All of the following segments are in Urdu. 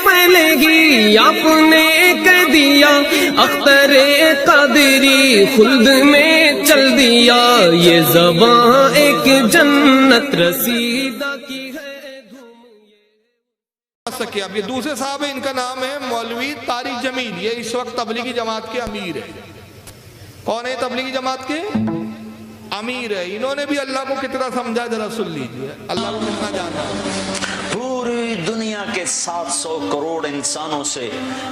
پہلے ہی آپ نے کہہ دیا اختر قادری خلد میں چل دیا، یہ زباں ایک جنت رسیدہ کی ہے سکے۔ اب یہ دوسرے صاحب ہیں، ان کا نام ہے مولوی طارق جمیل، یہ اس وقت تبلیغی جماعت کے امیر ہے۔ کون ہے تبلیغی جماعت کے امیر ہے؟ انہوں نے بھی اللہ کو کتنا سمجھا ذرا سن لیجئے، اللہ کو کتنا جانا ہے۔ پوری دنیا کے 700 کروڑ انسانوں سے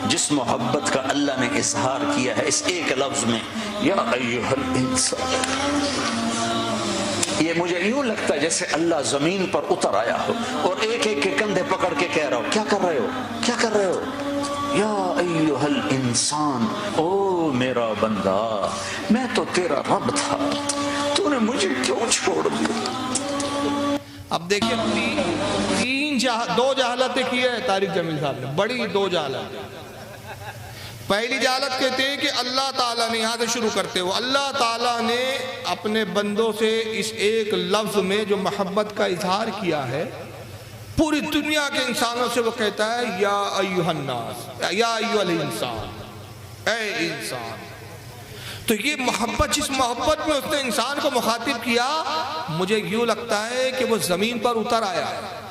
جس محبت کا اللہ نے اظہار کیا ہے اس ایک لفظ میں، یا ایھا الانسان، یہ مجھے یوں لگتا ہے جیسے اللہ زمین پر اتر آیا ہو اور ایک ایک کے کندھے پکڑ کے کہہ رہا ہو، کیا کر رہے ہو، کیا کر رہے ہو، یا ایھا الانسان، او میرا بندہ، میں تو تیرا رب تھا، تو نے مجھے کیوں چھوڑ دیا؟ اب دیکھیں دو جہالتیں کی ہے طارق جمیل صاحب نے، بڑی دو جہالتیں۔ پہلی جہالت کہتے ہیں کہ اللہ تعالیٰ نے، یہاں سے شروع کرتے ہو، اللہ تعالیٰ نے اپنے بندوں سے اس ایک لفظ میں جو محبت کا اظہار کیا ہے، پوری دنیا کے انسانوں سے وہ کہتا ہے یا ایھا الناس، یا ایھا الانسان، اے انسان۔ تو یہ محبت، جس محبت میں اس نے انسان کو مخاطب کیا، مجھے یوں لگتا ہے کہ وہ زمین پر اتر آیا ہے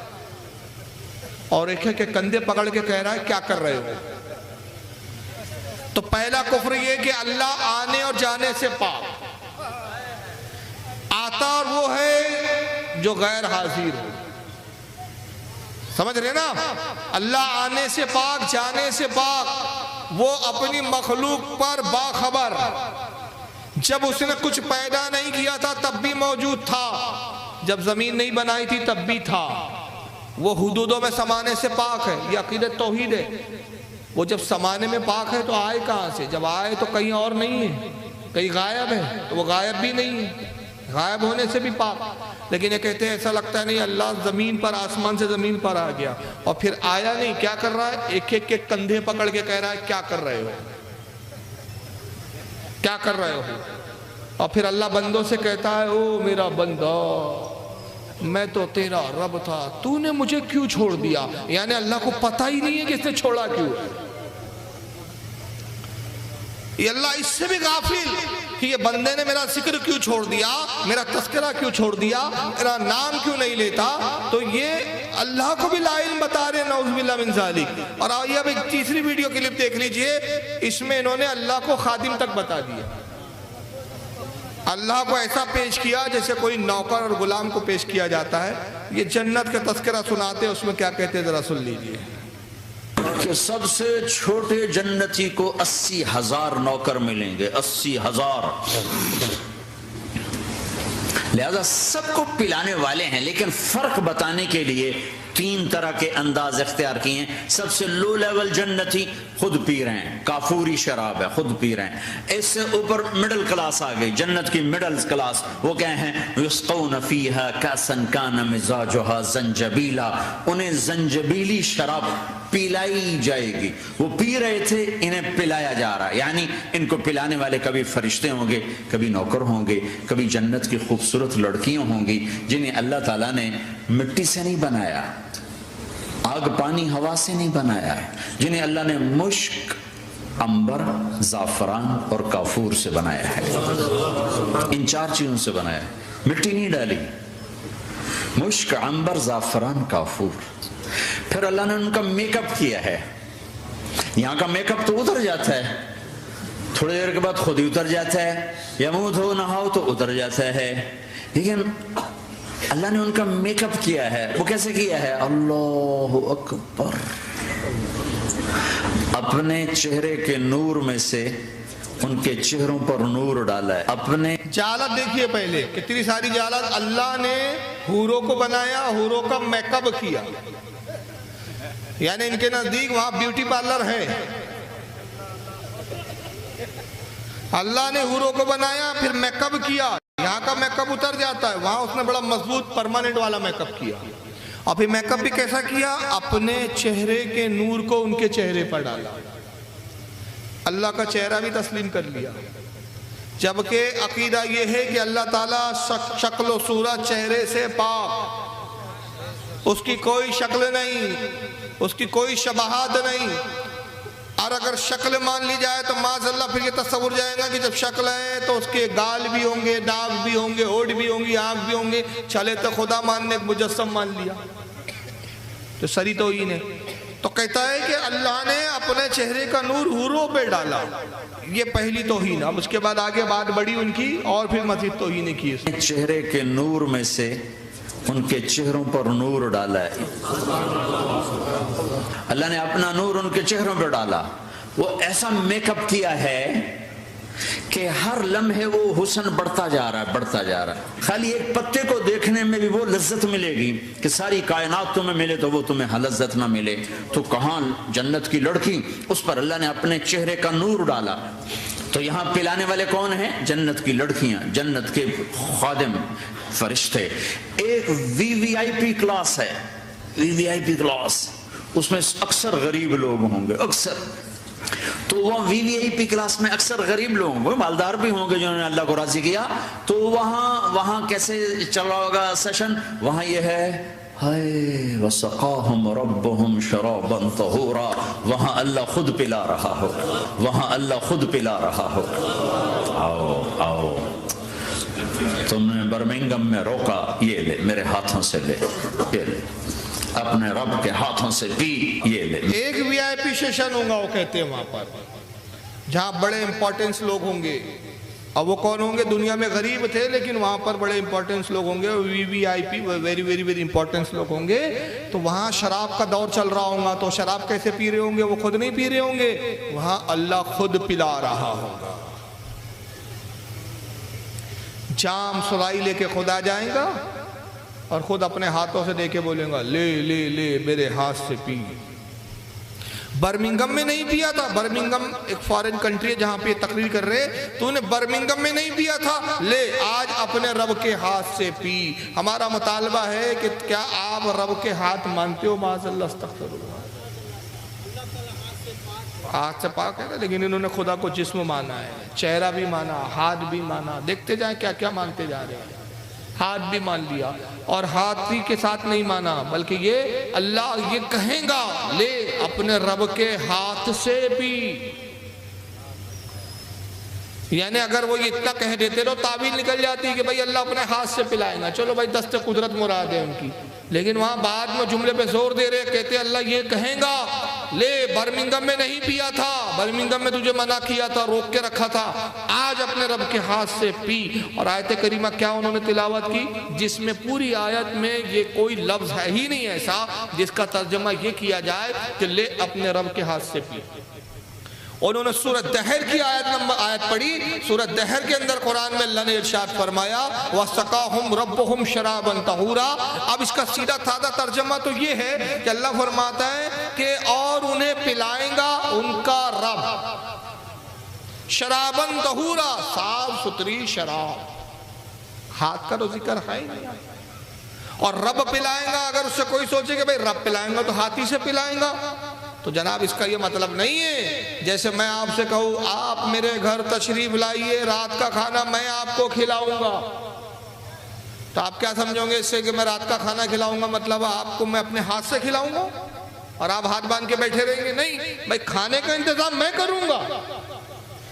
اور ایک کے کندھے پکڑ کے کہہ رہا ہے کیا کر رہے ہو۔ تو پہلا کفر یہ کہ اللہ آنے اور جانے سے پاک، آتا اور وہ ہے جو غیر حاضر ہو، سمجھ رہے نا؟ اللہ آنے سے پاک، جانے سے پاک، وہ اپنی مخلوق پر باخبر، جب اس نے کچھ پیدا نہیں کیا تھا تب بھی موجود تھا، جب زمین نہیں بنائی تھی تب بھی تھا، وہ حدودوں میں سمانے سے پاک ہے، یہ عقیدت توحید ہے۔ وہ جب سمانے میں پاک ہے تو آئے کہاں سے؟ جب آئے تو کہیں اور نہیں ہے، کہیں غائب ہے، تو وہ غائب بھی نہیں ہے، غائب ہونے سے بھی پاک۔ لیکن یہ کہتے ہیں ایسا لگتا ہے نہیں، اللہ زمین پر، آسمان سے زمین پر آ گیا اور پھر آیا نہیں، کیا کر رہا ہے؟ ایک ایک کے کندھے پکڑ کے کہہ رہا ہے کیا کر رہے ہو، کیا کر رہے ہو؟ اور پھر اللہ بندوں سے کہتا ہے او میرا بندہ، میں تو تیرا رب تھا، تو نے مجھے کیوں چھوڑ دیا؟ یعنی اللہ کو پتہ ہی نہیں ہے کہ اس نے چھوڑا کیوں۔ یہ اللہ اس سے بھی غافل کہ یہ بندے نے میرا ذکر کیوں چھوڑ دیا، میرا تذکرہ کیوں چھوڑ دیا، میرا نام کیوں نہیں لیتا، تو یہ اللہ کو بھی لا علم بتا رہے ہیں، نعوذ باللہ من ذالک۔ اور آئیے اب ایک تیسری ویڈیو کلپ دیکھ لیجئے، اس میں انہوں نے اللہ کو خادم تک بتا دیا، اللہ کو ایسا پیش کیا جیسے کوئی نوکر اور غلام کو پیش کیا جاتا ہے۔ یہ جنت کا تذکرہ سناتے ہیں، اس میں کیا کہتے ہیں ذرا سن لیجئے۔ کہ سب سے چھوٹے جنتی کو 80,000 نوکر ملیں گے، 80,000، لہذا سب کو پلانے والے ہیں، لیکن فرق بتانے کے لیے 3 طرح کے انداز اختیار کیے ہیں۔ سب سے لو لیول جنتی خود پی رہے ہیں، کافوری شراب ہے، خود پی رہے ہیں۔ اس سے اوپر مڈل کلاس آ گئی، جنت کی مڈل کلاس، وہ کہیں ہیں یسقون فیہا کاسا کان مزاجہا زنجبیلا، انہیں زنجبیلی شراب پلائی جائے گی۔ وہ پی رہے تھے، انہیں پلایا جا رہا ہے، یعنی ان کو پلانے والے کبھی فرشتے ہوں گے، کبھی نوکر ہوں گے، کبھی جنت کی خوبصورت لڑکیاں ہوں گی جنہیں اللہ تعالیٰ نے مٹی سے نہیں بنایا، آگ پانی ہوا سے نہیں بنایا ہے، جنہیں اللہ نے مشک، عنبر، زعفران اور کافور سے بنایا ہے۔ ان 4 چیزوں سے بنایا ہے، مٹی نہیں ڈالی، مشک، عنبر، زعفران، کافور۔ پھر اللہ نے ان کا میک اپ کیا ہے، یہاں کا میک اپ تو اتر جاتا ہے، تھوڑی دیر کے بعد خود ہی اتر جاتا ہے، یا منہ دھو نہاؤ تو اتر جاتا ہے، لیکن اللہ نے ان کا میک اپ کیا ہے۔ وہ کیسے کیا ہے؟ اللہ اکبر، اپنے چہرے کے نور میں سے ان کے چہروں پر نور ڈالا ہے۔ اپنے جہالت دیکھیے پہلے، کتنی ساری جہالت۔ اللہ نے حوروں کو بنایا، حوروں کا میک اپ کیا، یعنی ان کے نزدیک وہاں بیوٹی پارلر ہے۔ اللہ نے حوروں کو بنایا، پھر میک اپ کیا، یہاں کا میک اپ اتر جاتا ہے، وہاں اس نے بڑا مضبوط پرماننٹ والا میک اپ کیا، اور پھر میک اپ بھی کیسا کیا؟ اپنے چہرے کے نور کو ان کے چہرے پر ڈالا، اللہ کا چہرہ بھی تسلیم کر لیا۔ جبکہ عقیدہ یہ ہے کہ اللہ تعالیٰ شکل و صورت چہرے سے پاک، اس کی کوئی شکل نہیں، اس کی کوئی شباہت نہیں. اور اگر شکل مان لی جائے تو معاذ اللہ پھر یہ تصور جائے گا کہ جب شکل ہے تو اس کے گال بھی ہوں گے, داغ بھی ہوں گے, ہونٹ بھی ہوں گی, آنکھ بھی ہوں گے. چلے تو خدا ماننے ایک مجسم مان لیا تو سری توہین ہے. تو کہتا ہے کہ اللہ نے اپنے چہرے کا نور حوروں پہ ڈالا. یہ پہلی توہین. اب اس کے بعد آگے بات بڑی ان کی اور پھر مزید توہین کی. چہرے کے نور میں سے ان کے چہروں پر نور ڈالا ہے. اللہ نے اپنا نور ان کے چہروں پر ڈالا. وہ ایسا میک اپ کیا ہے کہ ہر لمحے وہ حسن بڑھتا جا رہا ہے, بڑھتا جا رہا ہے. خالی ایک پتے کو دیکھنے میں بھی وہ لذت ملے گی کہ ساری کائنات تمہیں ملے تو وہ تمہیں لذت نہ ملے. تو کہاں جنت کی لڑکی, اس پر اللہ نے اپنے چہرے کا نور ڈالا. تو یہاں پلانے والے کون ہیں؟ جنت کی لڑکیاں, جنت کے خادم فرشتے. ایک وی وی آئی پی کلاس ہے, وی وی آئی پی کلاس. اس میں اکثر غریب لوگ ہوں گے, اکثر. تو وہ وی وی آئی پی کلاس میں اکثر غریب لوگ ہوں گے, مالدار بھی ہوں گے جنہوں نے اللہ کو راضی کیا. تو وہاں کیسے چل رہا ہوگا سیشن؟ وہاں یہ ہے ہائے وسقاہم ربہم شرابا طہورا. وہاں اللہ خود پلا رہا ہو, وہاں اللہ خود پلا رہا ہو. آؤ آؤ, تم نے برمنگم میں روکا, یہ لے میرے ہاتھوں سے لے, یہ لے اپنے رب کے ہاتھوں سے پی, یہ لے. ایک وی آئی پی سیشن ہوگا وہ کہتے ہیں وہاں پر, جہاں بڑے امپورٹنس لوگ ہوں گے. اب وہ کون ہوں گے؟ دنیا میں غریب تھے لیکن وہاں پر بڑے امپورٹنس لوگ ہوں گے, وی وی آئی پی ویری ویری ویری امپورٹنس لوگ ہوں گے. تو وہاں شراب کا دور چل رہا ہوگا. تو شراب کیسے پی رہے ہوں گے؟ وہ خود نہیں پی رہے ہوں گے, وہاں اللہ خود پلا رہا ہوگا. جام سرائی لے کے خود آ جائیں گا اور خود اپنے ہاتھوں سے دے کے بولیں گا لے لے لے میرے ہاتھ سے پی. برمنگم میں نہیں پیا تھا. برمنگم ایک فارن کنٹری ہے جہاں پہ تقریر کر رہے. تو نے برمنگم میں نہیں پیا تھا, لے آج اپنے رب کے ہاتھ سے پی. ہمارا مطالبہ ہے کہ کیا آپ رب کے ہاتھ مانتے ہو؟ معاذ اللہ استغفر اللہ. ہاتھ سے پاک ہے نا, لیکن انہوں نے خدا کو جسم مانا ہے, چہرہ بھی مانا, ہاتھ بھی مانا. دیکھتے جائیں کیا کیا مانتے جا رہے ہیں. ہاتھ بھی مان لیا, اور ہاتھ ہی کے ساتھ نہیں مانا بلکہ یہ اللہ یہ کہیں گا لے اپنے رب کے ہاتھ سے بھی. یعنی اگر وہ اتنا کہہ دیتے تو تعبیر نکل جاتی کہ بھائی اللہ اپنے ہاتھ سے پلائے گا, چلو بھائی دست قدرت مراد ہے ان کی. لیکن وہاں بعد میں جملے پہ زور دے رہے, کہتے اللہ یہ کہیں گا لے برمنگم میں نہیں پیا تھا, برمنگم میں تجھے منع کیا تھا, روک کے رکھا تھا, آج اپنے رب کے ہاتھ سے پی. اور آیت کریمہ کیا انہوں نے تلاوت کی جس میں پوری آیت میں یہ کوئی لفظ ہے ہی نہیں ایسا جس کا ترجمہ یہ کیا جائے کہ لے اپنے رب کے ہاتھ سے پی. انہوں نے سورہ دہر کی آیت پڑھی. سورہ دہر کے اندر قرآن میں اللہ نے ارشاد فرمایا وَسَقَاهُمْ رَبُّهُمْ شَرَابًا طَهُورًا. اب اس کا سیدھا سادہ ترجمہ تو یہ ہے کہ اللہ فرماتا ہے کہ اور انہیں پلائیں گا ان کا رب شرابً طہورا, صاف ستھری شراب. ہاتھ کا تو ذکر ہے ہی نہیں. اور رب پلائیں گا, اگر اس سے کوئی سوچے کہ بھئی رب پلائیں گا تو ہاتھی سے پلائیں گا, تو جناب اس کا یہ مطلب نہیں ہے جیسے میں آپ سے کہوں آپ میرے گھر تشریف لائیے, رات کا کھانا میں آپ کو کھلاؤں گا. تو آپ کیا سمجھو گے اس سے کہ میں رات کا کھانا کھلاؤں گا مطلب آپ کو میں اپنے ہاتھ سے کھلاؤں گا اور آپ ہاتھ باندھ کے بیٹھے رہیں گے؟ نہیں بھائی, کھانے کا انتظام میں کروں گا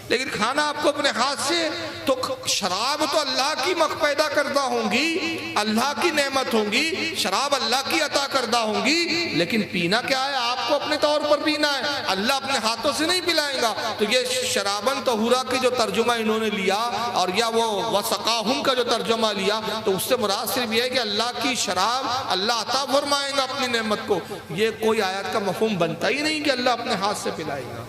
لیکن کھانا آپ کو اپنے ہاتھ سے. تو شراب تو اللہ کی مخ پیدا کردہ ہوں گی, اللہ کی نعمت ہوں گی, شراب اللہ کی عطا کردہ ہوں گی, لیکن پینا کیا ہے؟ آپ کو اپنے طور پر پینا ہے, اللہ اپنے ہاتھوں سے نہیں پلائیں گا. تو یہ شراباً طہورا کی جو ترجمہ انہوں نے لیا اور یا وہ وَسَقَاهُمْ کا جو ترجمہ لیا, تو اس سے مراد صرف یہ ہے کہ اللہ کی شراب اللہ عطا فرمائیں گا اپنی نعمت کو. یہ کوئی آیت کا مفہوم بنتا ہی نہیں کہ اللہ اپنے ہاتھ سے پلائے گا.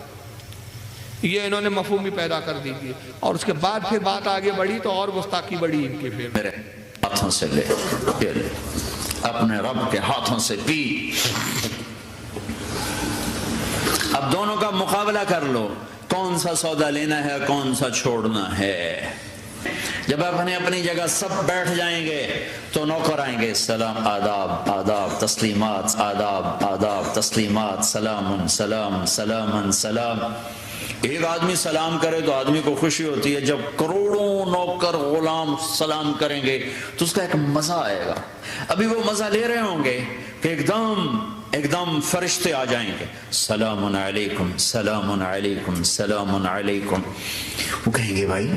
یہ انہوں نے مفہوم بھی پیدا کر دی تھی. اور اس کے بعد پھر بات آگے بڑھی تو اور گستاخی بڑھی ان کے. پھر میرے ہاتھوں سے لے, اپنے رب کے ہاتھوں سے پی. اب دونوں کا مقابلہ کر لو, کون سا سودا لینا ہے کون سا چھوڑنا ہے. جب اپنے اپنی جگہ سب بیٹھ جائیں گے تو نوکر آئیں گے, سلام, آداب, آداب, تسلیمات, آداب, آداب, تسلیمات, سلام, سلام, سلام, سلام. ایک آدمی سلام کرے تو آدمی کو خوشی ہوتی ہے, جب کروڑوں نوکر غلام سلام کریں گے تو اس کا ایک مزہ آئے گا. ابھی وہ مزہ لے رہے ہوں گے کہ ایک دم ایک دم فرشتے آ جائیں گے، سلام علیکم سلام علیکم سلام علیکم. وہ کہیں گے بھائی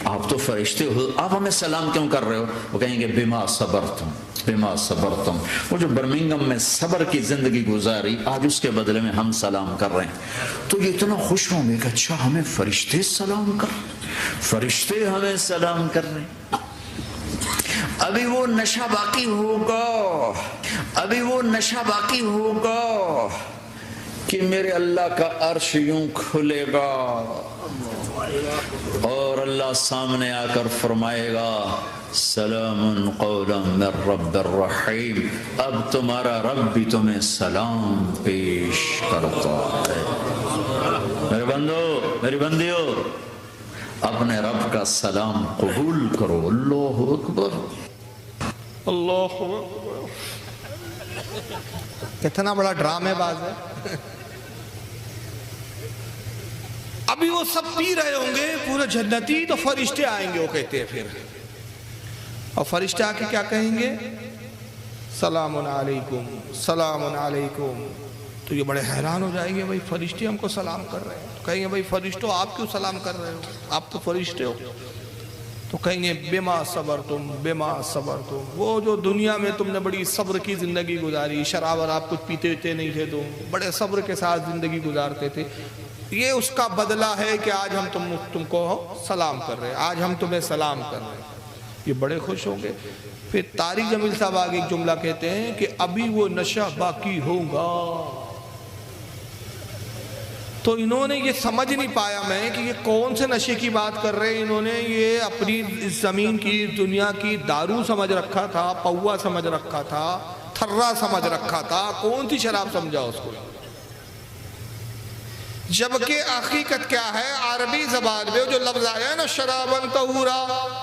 آپ تو فرشتے ہو، آپ ہمیں سلام کیوں کر رہے ہو؟ وہ کہیں گے بما صبرتم بما صبرتم. وہ جو برمنگم میں صبر کی زندگی گزاری، آج اس کے بدلے میں ہم سلام کر رہے ہیں. تو یہ اتنا خوش ہوں گے کہ اچھا ہمیں فرشتے سلام کر رہے ہیں، فرشتے ہمیں سلام کر رہے ہیں. ابھی وہ نشہ باقی ہوگا، ابھی وہ نشہ باقی ہوگا کہ میرے اللہ کا عرش یوں کھلے گا اور اللہ سامنے آ کر فرمائے گا سلام قولا من رب الرحیم. اب تمہارا رب بھی تمہیں سلام پیش کرتا ہے. میرے بندو میری بندیو، اپنے رب کا سلام قبول کرو. اللہ اکبر اللہ اکبر. کتنا بڑا ڈرامے باز ہے. ابھی وہ سب پی رہے ہوں گے پورے جنتی، تو فرشتے آئیں گے. وہ کہتے ہیں پھر، اور فرشتے آ کے کیا کہیں گے؟ سلام علیکم سلام علیکم. تو یہ بڑے حیران ہو جائیں گے، بھائی فرشتے ہم کو سلام کر رہے ہیں. تو کہیں گے بھائی فرشتوں آپ کیوں سلام کر رہے ہو، آپ تو فرشتے ہو. تو کہیں گے بما صبرتم بما صبرتم. وہ جو دنیا میں تم نے بڑی صبر کی زندگی گزاری، شراب اور آپ کچھ پیتے نہیں تھے، تو بڑے صبر کے ساتھ زندگی گزارتے تھے، یہ اس کا بدلہ ہے کہ آج ہم تم کو سلام کر رہے ہیں، آج ہم تمہیں سلام کر رہے ہیں. یہ بڑے خوش ہوں گے. پھر طارق جمیل صاحب آگے ایک جملہ کہتے ہیں کہ ابھی وہ نشہ باقی ہوگا. تو انہوں نے یہ سمجھ نہیں پایا میں کہ یہ کون سے نشے کی بات کر رہے ہیں. انہوں نے یہ اپنی اس زمین کی دنیا کی دارو سمجھ رکھا تھا، پوا سمجھ رکھا تھا، تھرا سمجھ رکھا تھا. کون سی شراب سمجھا اس کو؟ جبکہ حقیقت کیا ہے؟ عربی زبان میں جو لفظ آیا ہے نا شرابن طہورا،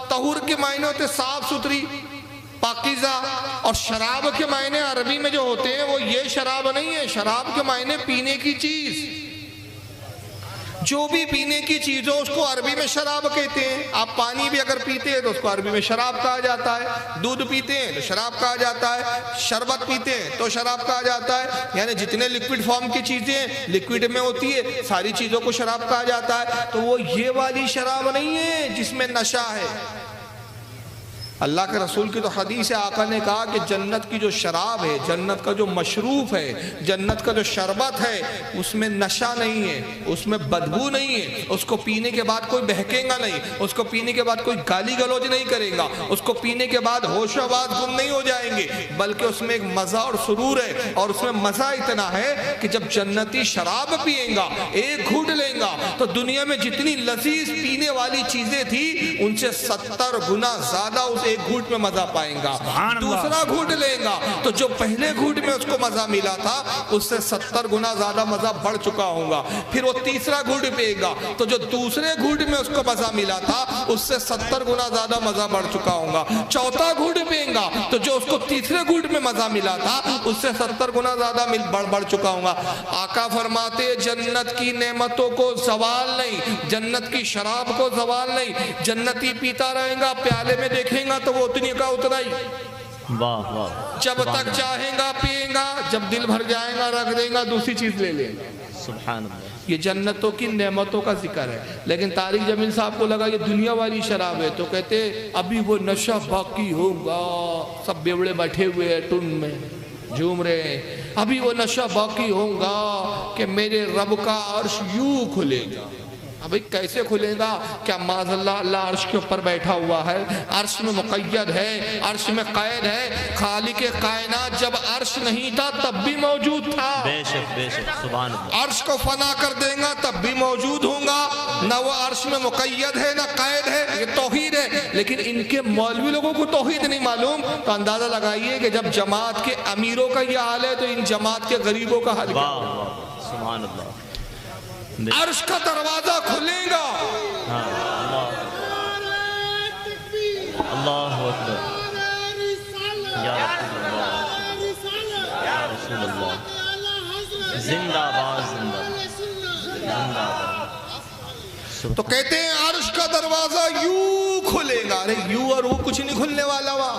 طہور کے معنی ہوتے صاف ستھری پاکیزہ، اور شراب کے معنی عربی میں جو ہوتے ہیں وہ یہ شراب نہیں ہے. شراب کے معنی پینے کی چیز، جو بھی پینے کی چیز ہو اس کو عربی میں شراب کہتے ہیں. آپ پانی بھی اگر پیتے ہیں تو اس کو عربی میں شراب کہا جاتا ہے. دودھ پیتے ہیں تو شراب کہا جاتا ہے. شربت پیتے ہیں تو شراب کہا جاتا ہے. یعنی جتنے لیکوڈ فارم کی چیزیں لکوڈ میں ہوتی ہے ساری چیزوں کو شراب کہا جاتا ہے. تو وہ یہ والی شراب نہیں ہے جس میں نشہ ہے. اللہ کے رسول کی تو حدیث ہے، آقا نے کہا کہ جنت کی جو شراب ہے، جنت کا جو مشروب ہے، جنت کا جو شربت ہے، اس میں نشہ نہیں ہے، اس میں بدبو نہیں ہے. اس کو پینے کے بعد کوئی بہکے گا نہیں، اس کو پینے کے بعد کوئی گالی گلوچ نہیں کرے گا، اس کو پینے کے بعد ہوش و حواس گم نہیں ہو جائیں گے، بلکہ اس میں ایک مزہ اور سرور ہے. اور اس میں مزہ اتنا ہے کہ جب جنتی شراب پیئے گا، ایک گھونٹ لیں گا، تو دنیا میں جتنی لذیذ پینے والی چیزیں تھی ان سے 70 گنا زیادہ اس ایک گھونٹ میں مزہ پائیں گا. دوسرا گھونٹ لیں گا تو جو پہلے گھونٹ میں اس کو مزہ ملا تھا اس سے 70 گنا زیادہ مزہ بڑھ چکا ہوگا. پھر وہ تیسرا گھونٹ پیے گا تو جو دوسرے گھونٹ میں اس کو مزہ ملا تھا اس سے 70 گنا زیادہ مزہ بڑھ چکا ہوگا. چوتھا گھونٹ پیے گا تو جو اس کو تیسرے گھونٹ میں مزہ ملا تھا اس سے 70 گنا زیادہ بڑھ چکا ہوگا. آقا فرماتے جنت کی نعمتوں کو زوال نہیں، جنت کی شراب کو زوال نہیں. جنتی پیتا رہے گا، پیالے میں دیکھیں گا تو وہ اتنی کا اتنا ہی، جب تک چاہیں گا پیئیں گا، جب دل بھر جائیں گا رکھ دیں گا، دوسری چیز لے لیں گا. سبحان اللہ. یہ جنتوں کی نعمتوں کا ذکر ہے. لیکن طارق جمیل صاحب کو لگا یہ دنیا والی شراب ہے تو کہتے ابھی وہ نشہ باقی ہوگا. سب بیوڑے بیٹھے ہوئے ہیں ٹن میں جھوم رہے ہیں. ابھی وہ نشہ باقی ہوگا کہ میرے رب کا عرش یوں کھلے گا. ابھی کیسے کھلے گا؟ کیا معاذ اللہ اللہ عرش کے اوپر بیٹھا ہوا ہے، عرش میں مقید ہے، عرش میں قید ہے. خالق کائنات جب عرش نہیں تھا تب بھی موجود تھا. بے شک سبحان اللہ. عرش کو فنا کر دیں گا تب بھی موجود ہوں گا. نہ وہ عرش میں مقید ہے نہ قید ہے. یہ توحید ہے. لیکن ان کے مولوی لوگوں کو توحید نہیں معلوم. تو اندازہ لگائیے کہ جب جماعت کے امیروں کا یہ حال ہے تو ان جماعت کے غریبوں کا حال کیا ہے. سبحان اللہ. عرش کا دروازہ کھلے گا. اللہ اکبر. یا رسول اللہ. زندہ باد زندہ باد. تو کہتے ہیں عرش کا دروازہ یوں کھلے گا. ارے یوں اور وہ کچھ نہیں کھلنے والا. وہاں